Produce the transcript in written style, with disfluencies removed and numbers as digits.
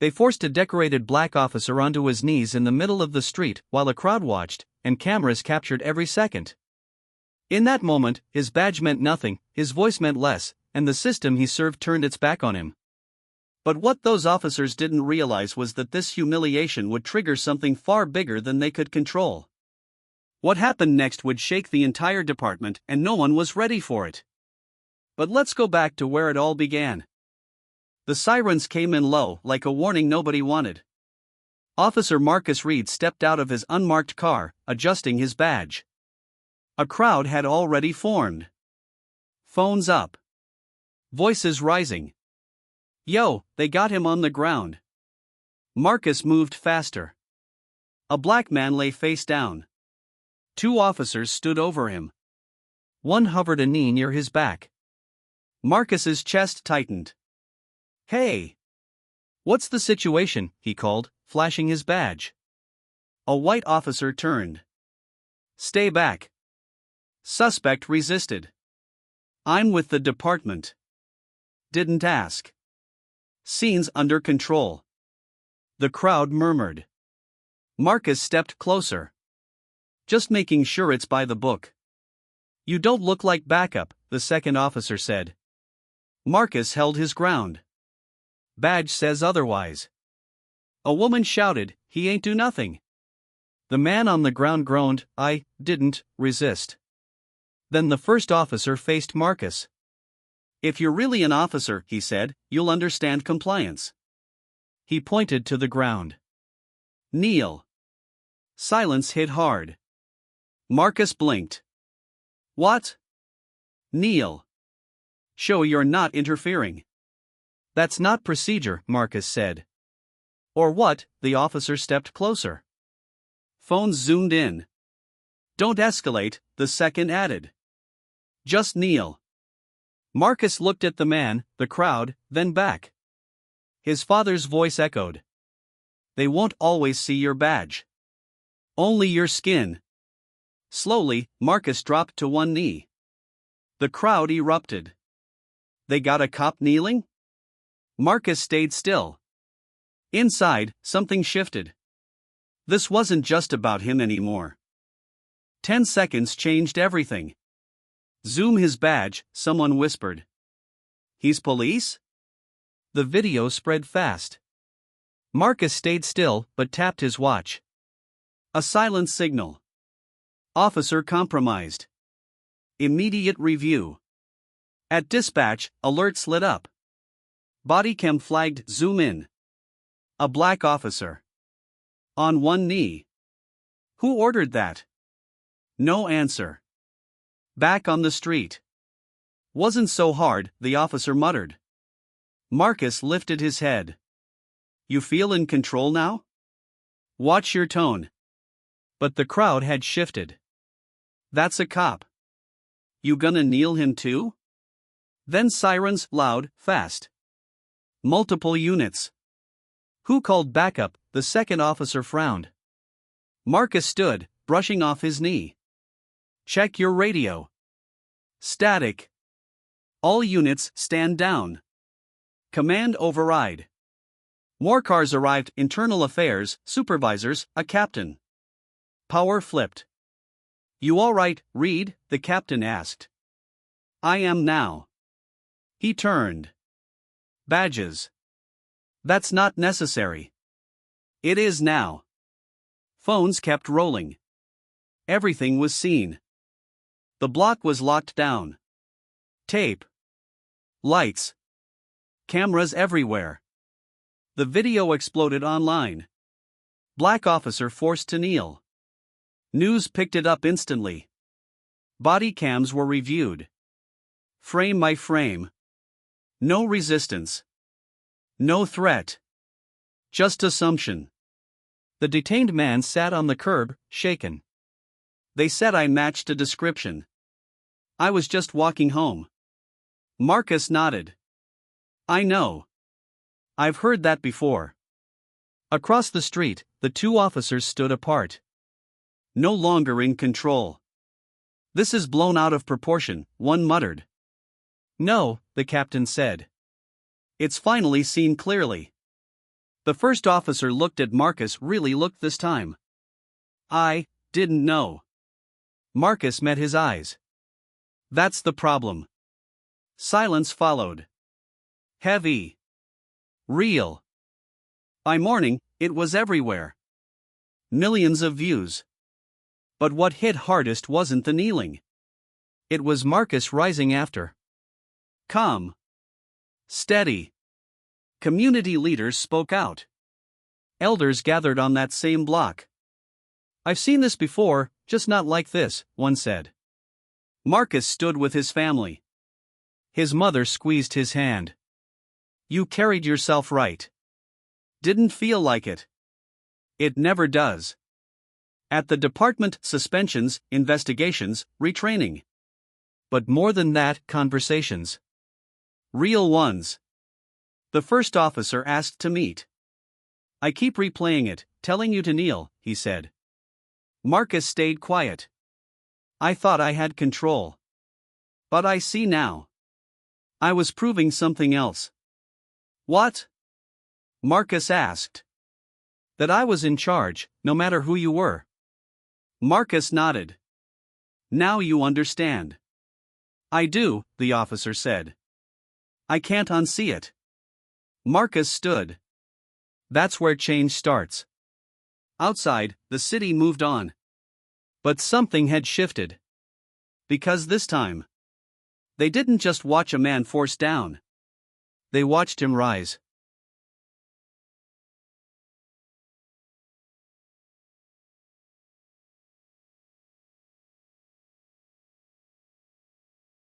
They forced a decorated black officer onto his knees in the middle of the street while a crowd watched, and cameras captured every second. In that moment, his badge meant nothing, his voice meant less, and the system he served turned its back on him. But what those officers didn't realize was that this humiliation would trigger something far bigger than they could control. What happened next would shake the entire department, and no one was ready for it. But let's go back to where it all began. The sirens came in low, like a warning nobody wanted. Officer Marcus Reed stepped out of his unmarked car, adjusting his badge. A crowd had already formed. Phones up. Voices rising. "Yo, they got him on the ground." Marcus moved faster. A black man lay face down. 2 officers stood over him. One hovered a knee near his back. Marcus's chest tightened. "Hey! What's the situation?" he called, flashing his badge. A white officer turned. "Stay back." Suspect resisted. "I'm with the department." "Didn't ask." "Scene's under control." The crowd murmured. Marcus stepped closer. "Just making sure it's by the book." "You don't look like backup," the second officer said. Marcus held his ground. "Badge says otherwise." A woman shouted, "He ain't do nothing." The man on the ground groaned, "I didn't resist." Then the first officer faced Marcus. "If you're really an officer," he said, "you'll understand compliance." He pointed to the ground. "Kneel." Silence hit hard. Marcus blinked. "What?" "Kneel. Show you're not interfering." "That's not procedure," Marcus said. "Or what?" The officer stepped closer. Phones zoomed in. "Don't escalate," the second added. "Just kneel." Marcus looked at the man, the crowd, then back. His father's voice echoed. "They won't always see your badge. Only your skin." Slowly, Marcus dropped to one knee. The crowd erupted. "They got a cop kneeling?" Marcus stayed still. Inside, something shifted. This wasn't just about him anymore. 10 seconds changed everything. "Zoom his badge," someone whispered. "He's police?" The video spread fast. Marcus stayed still, but tapped his watch. A silent signal. Officer compromised. Immediate review. At dispatch, alerts lit up. Bodycam flagged, "Zoom in." A black officer. On one knee. "Who ordered that?" No answer. Back on the street. "Wasn't so hard," the officer muttered. Marcus lifted his head. "You feel in control now? Watch your tone." But the crowd had shifted. "That's a cop. You gonna kneel him too?" Then sirens, loud, fast. Multiple units. "Who called backup?" The second officer frowned. Marcus stood, brushing off his knee. "Check your radio." Static. "All units stand down." Command override. More cars arrived, internal affairs, supervisors, a captain. Power flipped. "You all right, Reed?" the captain asked. "I am now." He turned. "Badges." "That's not necessary." "It is now." Phones kept rolling. Everything was seen. The block was locked down. Tape. Lights. Cameras everywhere. The video exploded online. Black officer forced to kneel. News picked it up instantly. Body cams were reviewed. Frame by frame. No resistance. No threat. Just assumption. The detained man sat on the curb, shaken. "They said I matched a description. I was just walking home." Marcus nodded. "I know. I've heard that before." Across the street, the 2 officers stood apart. No longer in control. "This is blown out of proportion," one muttered. "No," the captain said. "It's finally seen clearly." The first officer looked at Marcus, really looked this time. I didn't know. Marcus met his eyes. That's the problem. Silence followed. Heavy. Real. By morning, it was everywhere. Millions of views. But what hit hardest wasn't the kneeling. It was Marcus rising after. Calm. Steady. Community leaders spoke out. Elders gathered on that same block. I've seen this before, just not like this, one said. Marcus stood with his family. His mother squeezed his hand. You carried yourself right. Didn't feel like it. It never does. At the department, suspensions, investigations, retraining. But more than that, conversations. Real ones. The first officer asked to meet. I keep replaying it, telling you to kneel, he said. Marcus stayed quiet. I thought I had control. But I see now. I was proving something else. What? Marcus asked. That I was in charge, no matter who you were. Marcus nodded. Now you understand. I do, the officer said. I can't unsee it. Marcus stood. That's where change starts. Outside, the city moved on. But something had shifted. Because this time, they didn't just watch a man forced down. They watched him rise.